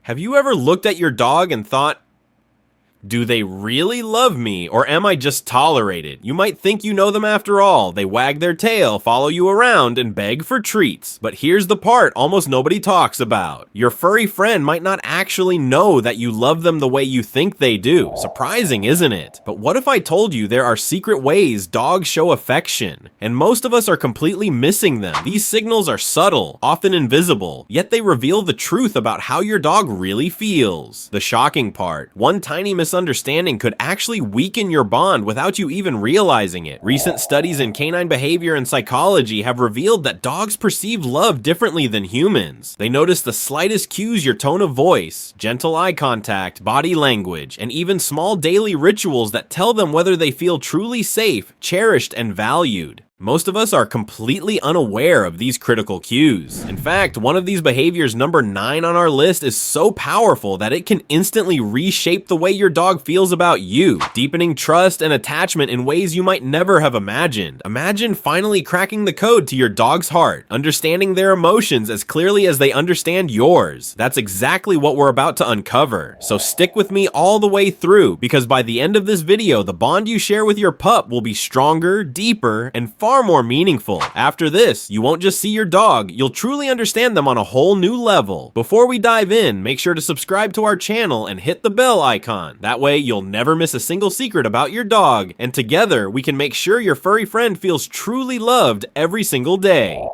Have you ever looked at your dog and thought, do they really love me, or am I just tolerated? You might think you know them after all. They wag their tail, follow you around, and beg for treats. But here's the part almost nobody talks about. Your furry friend might not actually know that you love them the way you think they do. Surprising, isn't it? But what if I told you there are secret ways dogs show affection? And most of us are completely missing them. These signals are subtle, often invisible, yet they reveal the truth about how your dog really feels. The shocking part, one tiny misunderstanding could actually weaken your bond without you even realizing it. Recent studies in canine behavior and psychology have revealed that dogs perceive love differently than humans. They notice the slightest cues, your tone of voice, gentle eye contact, body language, and even small daily rituals that tell them whether they feel truly safe, cherished, and valued. Most of us are completely unaware of these critical cues. In fact, one of these behaviors, number 9 on our list, is so powerful that it can instantly reshape the way your dog feels about you, deepening trust and attachment in ways you might never have imagined. Imagine finally cracking the code to your dog's heart, understanding their emotions as clearly as they understand yours. That's exactly what we're about to uncover. So stick with me all the way through, because by the end of this video, the bond you share with your pup will be stronger, deeper, and far more meaningful. After this, you won't just see your dog, you'll truly understand them on a whole new level. Before we dive in, make sure to subscribe to our channel and hit the bell icon. That way, you'll never miss a single secret about your dog, and together, we can make sure your furry friend feels truly loved every single day.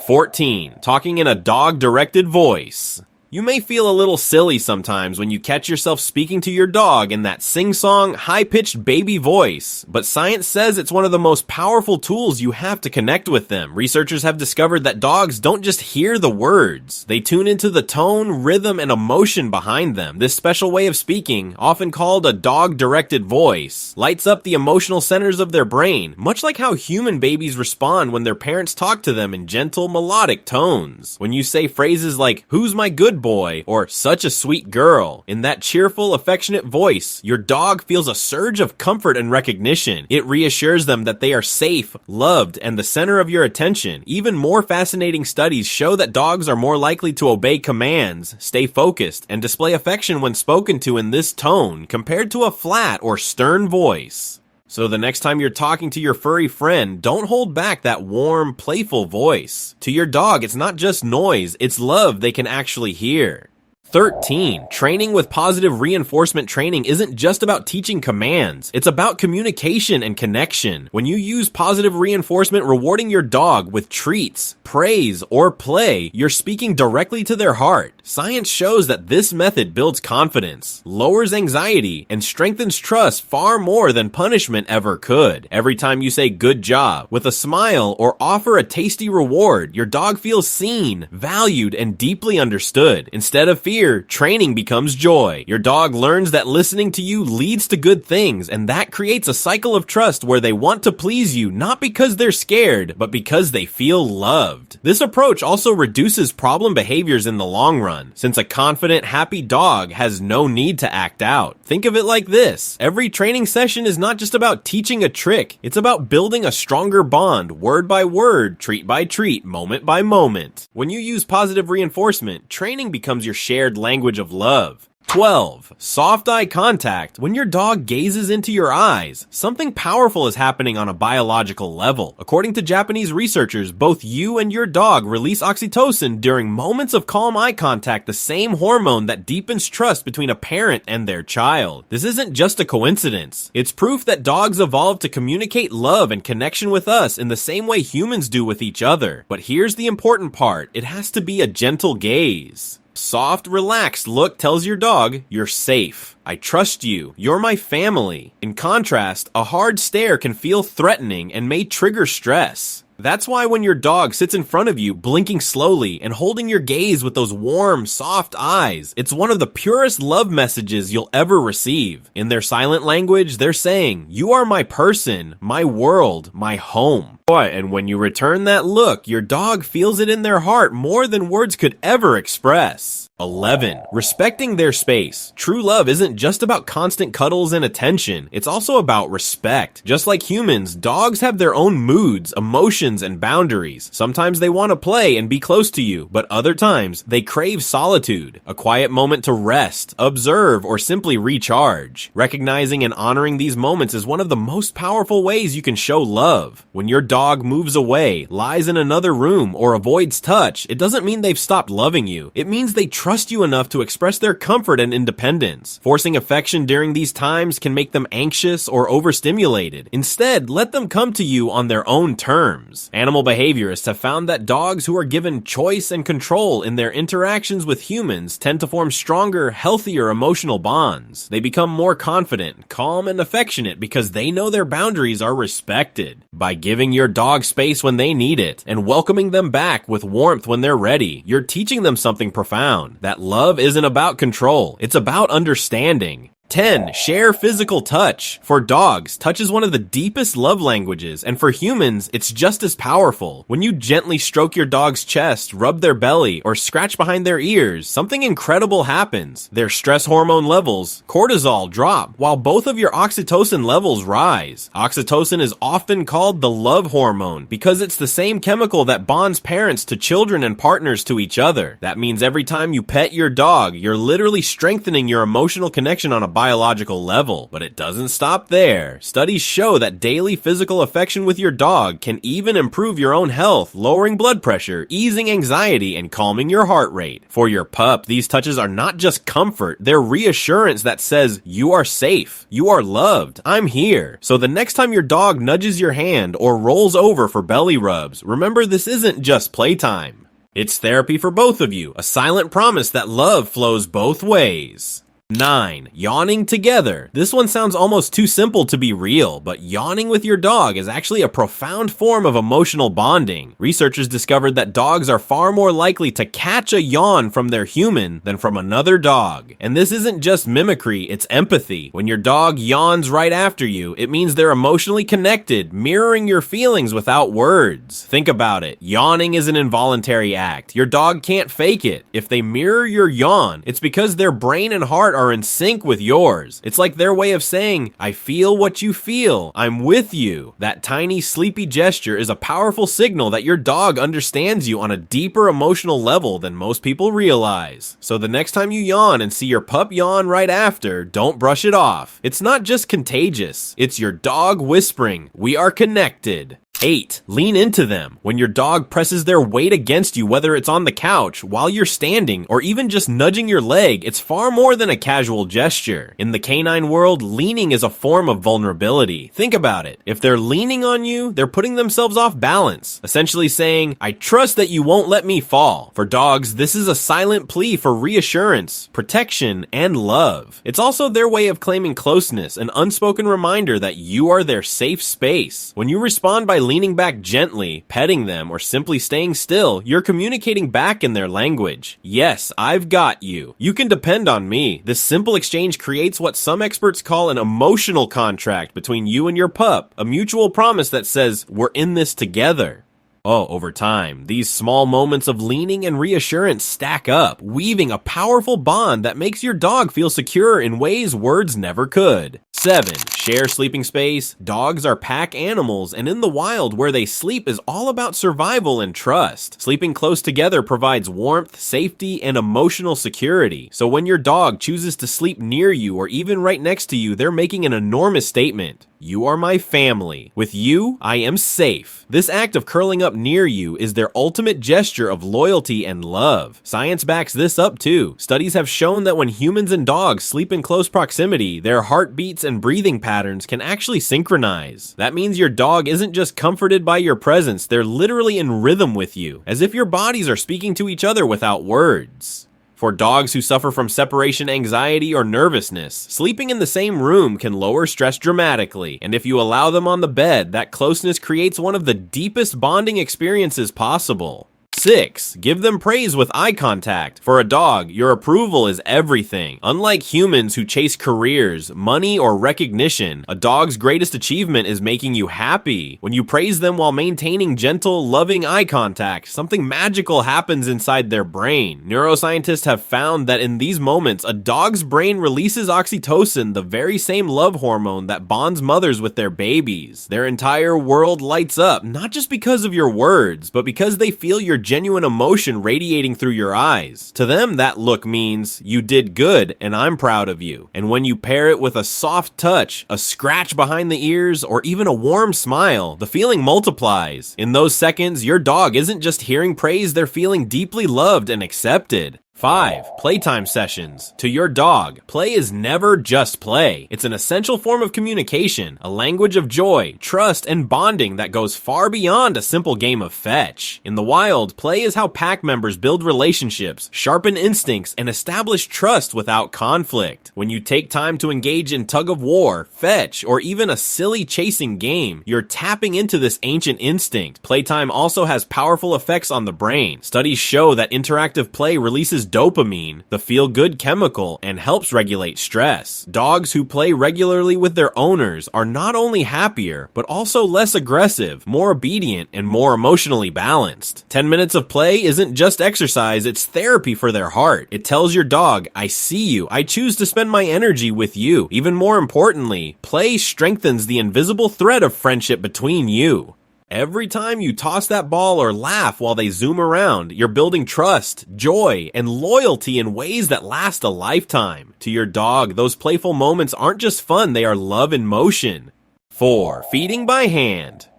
14. Talking in a dog-directed voice. You may feel a little silly sometimes when you catch yourself speaking to your dog in that sing-song, high-pitched baby voice, but science says it's one of the most powerful tools you have to connect with them. Researchers have discovered that dogs don't just hear the words, they tune into the tone, rhythm, and emotion behind them. This special way of speaking, often called a dog-directed voice, lights up the emotional centers of their brain, much like how human babies respond when their parents talk to them in gentle, melodic tones. When you say phrases like, "Who's my good boy," or "such a sweet girl," in that cheerful, affectionate voice, your dog feels a surge of comfort and recognition. It reassures them that they are safe, loved, and the center of your attention. Even more fascinating studies show that dogs are more likely to obey commands, stay focused, and display affection when spoken to in this tone compared to a flat or stern voice. So the next time you're talking to your furry friend, don't hold back that warm, playful voice. To your dog, it's not just noise, it's love they can actually hear. 13. Training with positive reinforcement training isn't just about teaching commands. It's about communication and connection. When you use positive reinforcement rewarding your dog with treats, praise, or play, you're speaking directly to their heart. Science shows that this method builds confidence, lowers anxiety, and strengthens trust far more than punishment ever could. Every time you say "good job" with a smile or offer a tasty reward, your dog feels seen, valued, and deeply understood. Instead of fear, training becomes joy. Your dog learns that listening to you leads to good things, and that creates a cycle of trust where they want to please you not because they're scared, but because they feel loved. This approach also reduces problem behaviors in the long run, since a confident, happy dog has no need to act out. Think of it like this. Every training session is not just about teaching a trick, it's about building a stronger bond, word by word, treat by treat, moment by moment. When you use positive reinforcement, training becomes your shared language of love. 12. Soft eye contact. When your dog gazes into your eyes, something powerful is happening on a biological level. According to Japanese researchers, both you and your dog release oxytocin during moments of calm eye contact, the same hormone that deepens trust between a parent and their child. This isn't just a coincidence. It's proof that dogs evolved to communicate love and connection with us in the same way humans do with each other. But here's the important part. It has to be a gentle gaze. Soft, relaxed look tells your dog, "You're safe. I trust you. You're my family." In contrast, a hard stare can feel threatening and may trigger stress. That's why when your dog sits in front of you, blinking slowly and holding your gaze with those warm, soft eyes, it's one of the purest love messages you'll ever receive. In their silent language, they're saying, "You are my person, my world, my home." And when you return that look, your dog feels it in their heart more than words could ever express. 11. Respecting their space. True love isn't just about constant cuddles and attention. It's also about respect. Just like humans, dogs have their own moods, emotions, emotions and boundaries. Sometimes they want to play and be close to you, but other times they crave solitude, a quiet moment to rest, observe, or simply recharge. Recognizing and honoring these moments is one of the most powerful ways you can show love. When your dog moves away, lies in another room, or avoids touch, it doesn't mean they've stopped loving you. It means they trust you enough to express their comfort and independence. Forcing affection during these times can make them anxious or overstimulated. Instead, let them come to you on their own terms. Animal behaviorists have found that dogs who are given choice and control in their interactions with humans tend to form stronger, healthier emotional bonds. They become more confident, calm, and affectionate because they know their boundaries are respected. By giving your dog space when they need it and welcoming them back with warmth when they're ready, you're teaching them something profound. That love isn't about control, it's about understanding. 10. Share physical touch. For dogs, touch is one of the deepest love languages, and for humans, it's just as powerful. When you gently stroke your dog's chest, rub their belly, or scratch behind their ears, something incredible happens. Their stress hormone levels, cortisol, drop, while both of your oxytocin levels rise. Oxytocin is often called the love hormone because it's the same chemical that bonds parents to children and partners to each other. That means every time you pet your dog, you're literally strengthening your emotional connection on a biological level. But it doesn't stop there. Studies show that daily physical affection with your dog can even improve your own health, lowering blood pressure, easing anxiety, and calming your heart rate. For your pup, these touches are not just comfort, they're reassurance that says, you are safe, you are loved, I'm here. So the next time your dog nudges your hand or rolls over for belly rubs, remember this isn't just playtime. It's therapy for both of you, a silent promise that love flows both ways. 9. Yawning together. This one sounds almost too simple to be real, but yawning with your dog is actually a profound form of emotional bonding. Researchers discovered that dogs are far more likely to catch a yawn from their human than from another dog. And this isn't just mimicry, it's empathy. When your dog yawns right after you, it means they're emotionally connected, mirroring your feelings without words. Think about it. Yawning is an involuntary act. Your dog can't fake it. If they mirror your yawn, it's because their brain and heart are in sync with yours. It's like their way of saying, I feel what you feel. I'm with you. That tiny sleepy gesture is a powerful signal that your dog understands you on a deeper emotional level than most people realize. So the next time you yawn and see your pup yawn right after, don't brush it off. It's not just contagious. It's your dog whispering, we are connected. 8. Lean into them. When your dog presses their weight against you, whether it's on the couch, while you're standing, or even just nudging your leg, it's far more than a casual gesture. In the canine world, leaning is a form of vulnerability. Think about it. If they're leaning on you, they're putting themselves off balance, essentially saying, I trust that you won't let me fall. For dogs, this is a silent plea for reassurance, protection, and love. It's also their way of claiming closeness, an unspoken reminder that you are their safe space. When you respond by leaning back gently, petting them, or simply staying still, you're communicating back in their language. Yes, I've got you. You can depend on me. This simple exchange creates what some experts call an emotional contract between you and your pup, a mutual promise that says, we're in this together. Over time, these small moments of leaning and reassurance stack up, weaving a powerful bond that makes your dog feel secure in ways words never could. 7. Share sleeping space. Dogs are pack animals, and in the wild, where they sleep is all about survival and trust. Sleeping close together provides warmth, safety, and emotional security. So when your dog chooses to sleep near you or even right next to you, they're making an enormous statement. You are my family. With you, I am safe. This act of curling up near you is their ultimate gesture of loyalty and love. Science backs this up too. Studies have shown that when humans and dogs sleep in close proximity, their heartbeats and breathing patterns can actually synchronize. That means your dog isn't just comforted by your presence, they're literally in rhythm with you, as if your bodies are speaking to each other without words. For dogs who suffer from separation anxiety or nervousness, sleeping in the same room can lower stress dramatically, and if you allow them on the bed, that closeness creates one of the deepest bonding experiences possible. 6. Give them praise with eye contact. For a dog, your approval is everything. Unlike humans who chase careers, money, or recognition, a dog's greatest achievement is making you happy. When you praise them while maintaining gentle, loving eye contact, something magical happens inside their brain. Neuroscientists have found that in these moments, a dog's brain releases oxytocin, the very same love hormone that bonds mothers with their babies. Their entire world lights up, not just because of your words, but because they feel your genuine emotion radiating through your eyes. To them, that look means, you did good and I'm proud of you. And when you pair it with a soft touch, a scratch behind the ears, or even a warm smile, the feeling multiplies. In those seconds, your dog isn't just hearing praise, they're feeling deeply loved and accepted. 5. Playtime sessions. To your dog, play is never just play. It's an essential form of communication, a language of joy, trust, and bonding that goes far beyond a simple game of fetch. In the wild, play is how pack members build relationships, sharpen instincts, and establish trust without conflict. When you take time to engage in tug-of-war, fetch, or even a silly chasing game, you're tapping into this ancient instinct. Playtime also has powerful effects on the brain. Studies show that interactive play releases dopamine, the feel-good chemical, and helps regulate stress. Dogs who play regularly with their owners are not only happier, but also less aggressive, more obedient, and more emotionally balanced. 10 minutes of play isn't just exercise, it's therapy for their heart. It tells your dog, I see you, I choose to spend my energy with you. Even more importantly, play strengthens the invisible thread of friendship between you. Every time you toss that ball or laugh while they zoom around, you're building trust, joy, and loyalty in ways that last a lifetime. To your dog, those playful moments aren't just fun, they are love in motion. 4. Feeding by hand.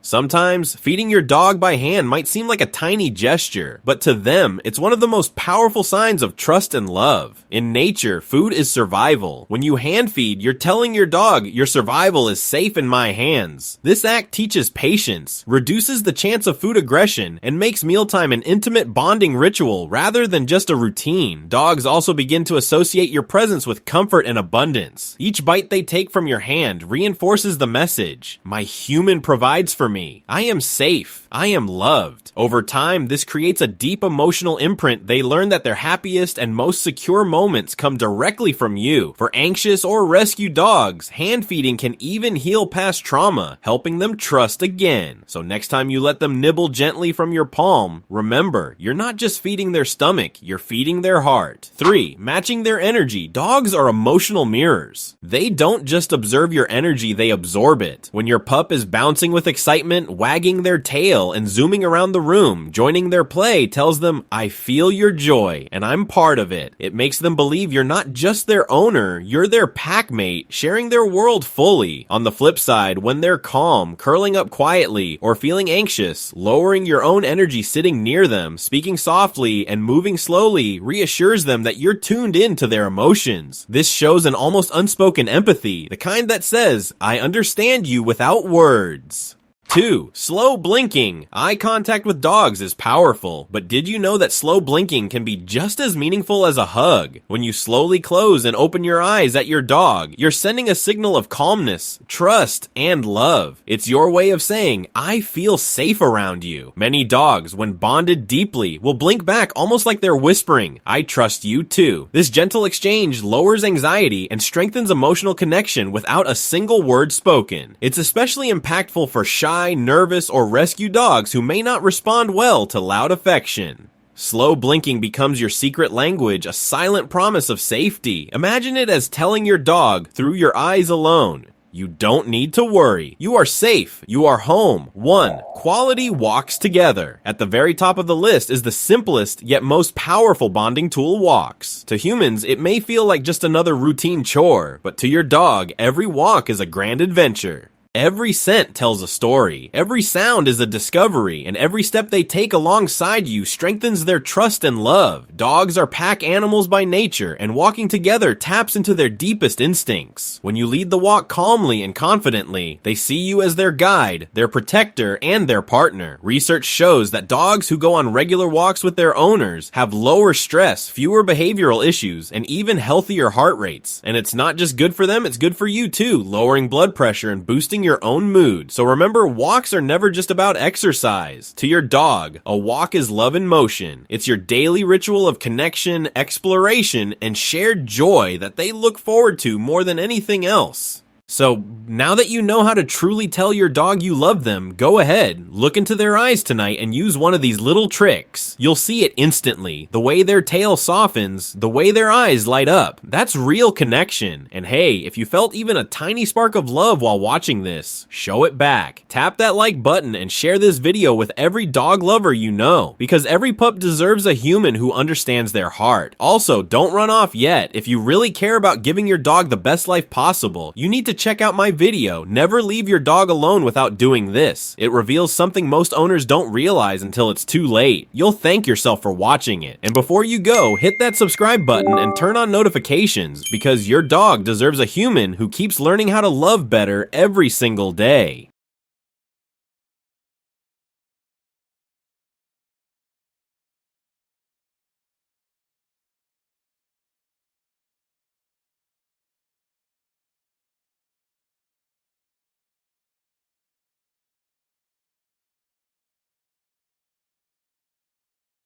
Sometimes, feeding your dog by hand might seem like a tiny gesture, but to them, it's one of the most powerful signs of trust and love. In nature, food is survival. When you hand feed, you're telling your dog, your survival is safe in my hands. This act teaches patience, reduces the chance of food aggression, and makes mealtime an intimate bonding ritual rather than just a routine. Dogs also begin to associate your presence with comfort and abundance. Each bite they take from your hand reinforces the message, my human provides for me. I am safe. I am loved. Over time, this creates a deep emotional imprint. They learn that their happiest and most secure moments come directly from you. For anxious or rescue dogs, hand feeding can even heal past trauma, helping them trust again. So next time you let them nibble gently from your palm, remember, you're not just feeding their stomach, you're feeding their heart. 3. Matching their energy. Dogs are emotional mirrors. They don't just observe your energy, they absorb it. When your pup is bouncing with excitement, wagging their tail, and zooming around the room, joining their play tells them, I feel your joy, and I'm part of it. It makes them believe you're not just their owner, you're their pack mate, sharing their world fully. On the flip side, when they're calm, curling up quietly, or feeling anxious, lowering your own energy sitting near them, speaking softly, and moving slowly reassures them that you're tuned in to their emotions. This shows an almost unspoken empathy, the kind that says, I understand you without words. 2. Slow blinking. Eye contact with dogs is powerful, but did you know that slow blinking can be just as meaningful as a hug? When you slowly close and open your eyes at your dog, you're sending a signal of calmness, trust, and love. It's your way of saying, I feel safe around you. Many dogs, when bonded deeply, will blink back almost like they're whispering, I trust you too. This gentle exchange lowers anxiety and strengthens emotional connection without a single word spoken. It's especially impactful for shy, nervous, or rescue dogs who may not respond well to loud affection. Slow blinking becomes your secret language, a silent promise of safety. Imagine it as telling your dog through your eyes alone, you don't need to worry. You are safe. You are home. 1. Quality walks together. At the very top of the list is the simplest yet most powerful bonding tool, walks. To humans, it may feel like just another routine chore, but to your dog, every walk is a grand adventure. Every scent tells a story, every sound is a discovery, and every step they take alongside you strengthens their trust and love. Dogs are pack animals by nature, and walking together taps into their deepest instincts. When you lead the walk calmly and confidently, they see you as their guide, their protector, and their partner. Research shows that dogs who go on regular walks with their owners have lower stress, fewer behavioral issues, and even healthier heart rates. And it's not just good for them, it's good for you too, lowering blood pressure and boosting your own mood. So remember, walks are never just about exercise. To your dog, a walk is love in motion. It's your daily ritual of connection, exploration, and shared joy that they look forward to more than anything else. So, now that you know how to truly tell your dog you love them, go ahead, look into their eyes tonight and use one of these little tricks. You'll see it instantly. The way their tail softens, the way their eyes light up. That's real connection. And hey, if you felt even a tiny spark of love while watching this, show it back. Tap that like button and share this video with every dog lover you know, because every pup deserves a human who understands their heart. Also, don't run off yet. If you really care about giving your dog the best life possible, you need to check out my video, Never Leave Your Dog Alone Without Doing This. It reveals something most owners don't realize until it's too late. You'll thank yourself for watching it. And before you go, hit that subscribe button and turn on notifications, because your dog deserves a human who keeps learning how to love better every single day.